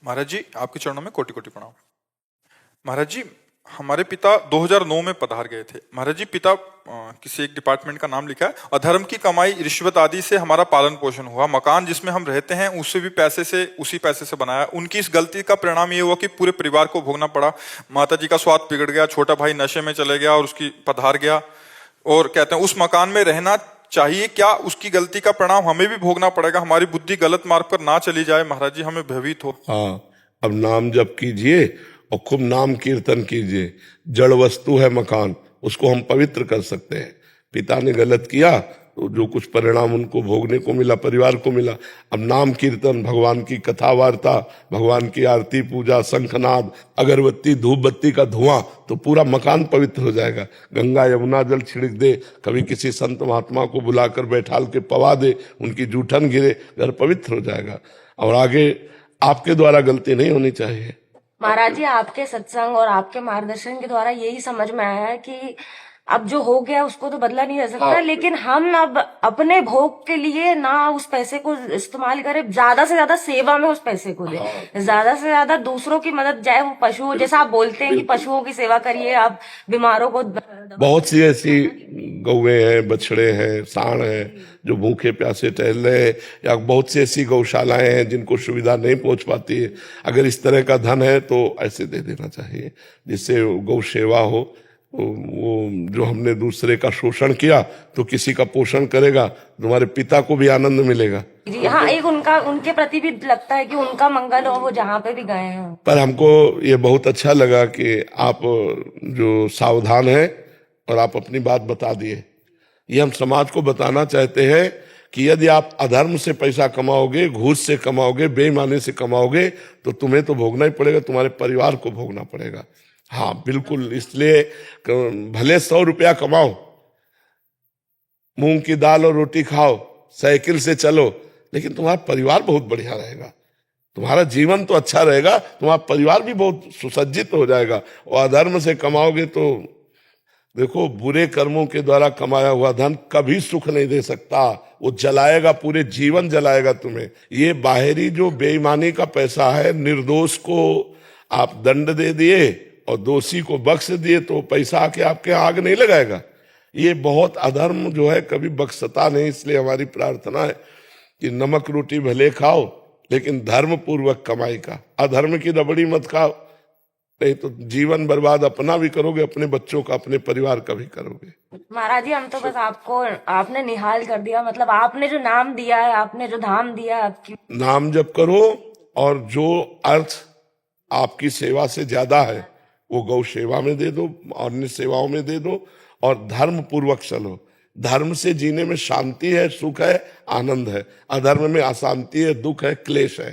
महाराज जी, आपके चरणों में कोटि कोटि प्रणाम। महाराज जी, हमारे पिता 2009 में पधार गए थे। महाराज जी, पिता किसी एक डिपार्टमेंट का नाम लिखा है। अधर्म की कमाई, रिश्वत आदि से हमारा पालन पोषण हुआ। मकान जिसमें हम रहते हैं उससे भी उसी पैसे से बनाया। उनकी इस गलती का परिणाम ये हुआ कि पूरे परिवार को भोगना पड़ा। माता जी का स्वास्थ्य बिगड़ गया, छोटा भाई नशे में चले गया और उसकी पधार गया। और कहते हैं उस मकान में रहना चाहिए क्या, उसकी गलती का परिणाम हमें भी भोगना पड़ेगा। हमारी बुद्धि गलत मार्ग पर ना चली जाए महाराज जी, हमें भयभीत हो। हाँ, अब नाम जप कीजिए और खूब नाम कीर्तन कीजिए। जड़ वस्तु है मकान, उसको हम पवित्र कर सकते हैं। पिता ने गलत किया तो जो कुछ परिणाम उनको भोगने को मिला, परिवार को मिला। अब नाम कीर्तन, भगवान की कथा वार्ता, भगवान की आरती पूजा, शंखनाद, अगरबत्ती, धूप बत्ती का धुआं, तो पूरा मकान पवित्र हो जाएगा। गंगा यमुना जल छिड़क दे, कभी किसी संत महात्मा को बुलाकर बैठाल के पवा दे, उनकी जूठन गिरे, घर पवित्र हो जाएगा। और आगे आपके द्वारा गलती नहीं होनी चाहिए। महाराज जी, आपके सत्संग और आपके मार्गदर्शन के द्वारा यही समझ में आया है कि अब जो हो गया उसको तो बदला नहीं जा सकता। हाँ। लेकिन हम अब अपने भोग के लिए ना उस पैसे को इस्तेमाल करें, ज्यादा से ज्यादा सेवा में उस पैसे को दें, ज्यादा से ज्यादा दूसरों की मदद, चाहे वो पशु, जैसा आप बोलते हैं कि पशुओं की सेवा करिए, आप बीमारों को बहुत सी ऐसी गौएं हैं, बछड़े हैं, सांड हैं जो भूखे प्यासे टहल रहे हैं, या बहुत सी ऐसी गौशालाएं हैं जिनको सुविधा नहीं पहुंच पाती है। अगर इस तरह का धन है तो ऐसे दे देना चाहिए जिससे गौ सेवा हो। वो जो हमने दूसरे का शोषण किया तो किसी का पोषण करेगा, तुम्हारे पिता को भी आनंद मिलेगा। जी हाँ, एक उनके प्रति भी लगता है कि उनका मंगल हो, वो जहाँ पे भी गए हैं। पर हमको ये बहुत अच्छा लगा कि आप जो सावधान हैं और आप अपनी बात बता दिए। ये हम समाज को बताना चाहते हैं कि यदि आप अधर्म से पैसा कमाओगे, घूस से कमाओगे, बेईमानी से कमाओगे तो तुम्हें तो भोगना ही पड़ेगा, तुम्हारे परिवार को भोगना पड़ेगा। हाँ बिल्कुल, इसलिए भले 100 रुपया कमाओ, मूंग की दाल और रोटी खाओ, साइकिल से चलो, लेकिन तुम्हारा परिवार बहुत बढ़िया रहेगा, तुम्हारा जीवन तो अच्छा रहेगा, तुम्हारा परिवार भी बहुत सुसज्जित हो जाएगा। और अधर्म से कमाओगे तो देखो, बुरे कर्मों के द्वारा कमाया हुआ धन कभी सुख नहीं दे सकता, वो जलाएगा, पूरे जीवन जलाएगा तुम्हें। ये बाहरी जो बेईमानी का पैसा है, निर्दोष को आप दंड दे दिए और दोषी को बख्श दिए तो पैसा आके आपके आग नहीं लगाएगा। ये बहुत अधर्म जो है कभी बख्शता नहीं। इसलिए हमारी प्रार्थना है कि नमक रोटी भले खाओ लेकिन धर्म पूर्वक कमाई का, अधर्म की रबड़ी मत खाओ, नहीं तो जीवन बर्बाद अपना भी करोगे, अपने बच्चों का, अपने परिवार का भी करोगे। महाराज जी, हम तो बस आपने निहाल कर दिया, मतलब आपने जो नाम दिया है, आपने जो धाम दिया है, आपकी नाम जप करो और जो अर्थ आपकी सेवा से ज्यादा है वो गौ सेवा में दे दो, अन्य सेवाओं में दे दो, और धर्म पूर्वक चलो। धर्म से जीने में शांति है, सुख है, आनंद है। अधर्म में अशांति है, दुख है, क्लेश है।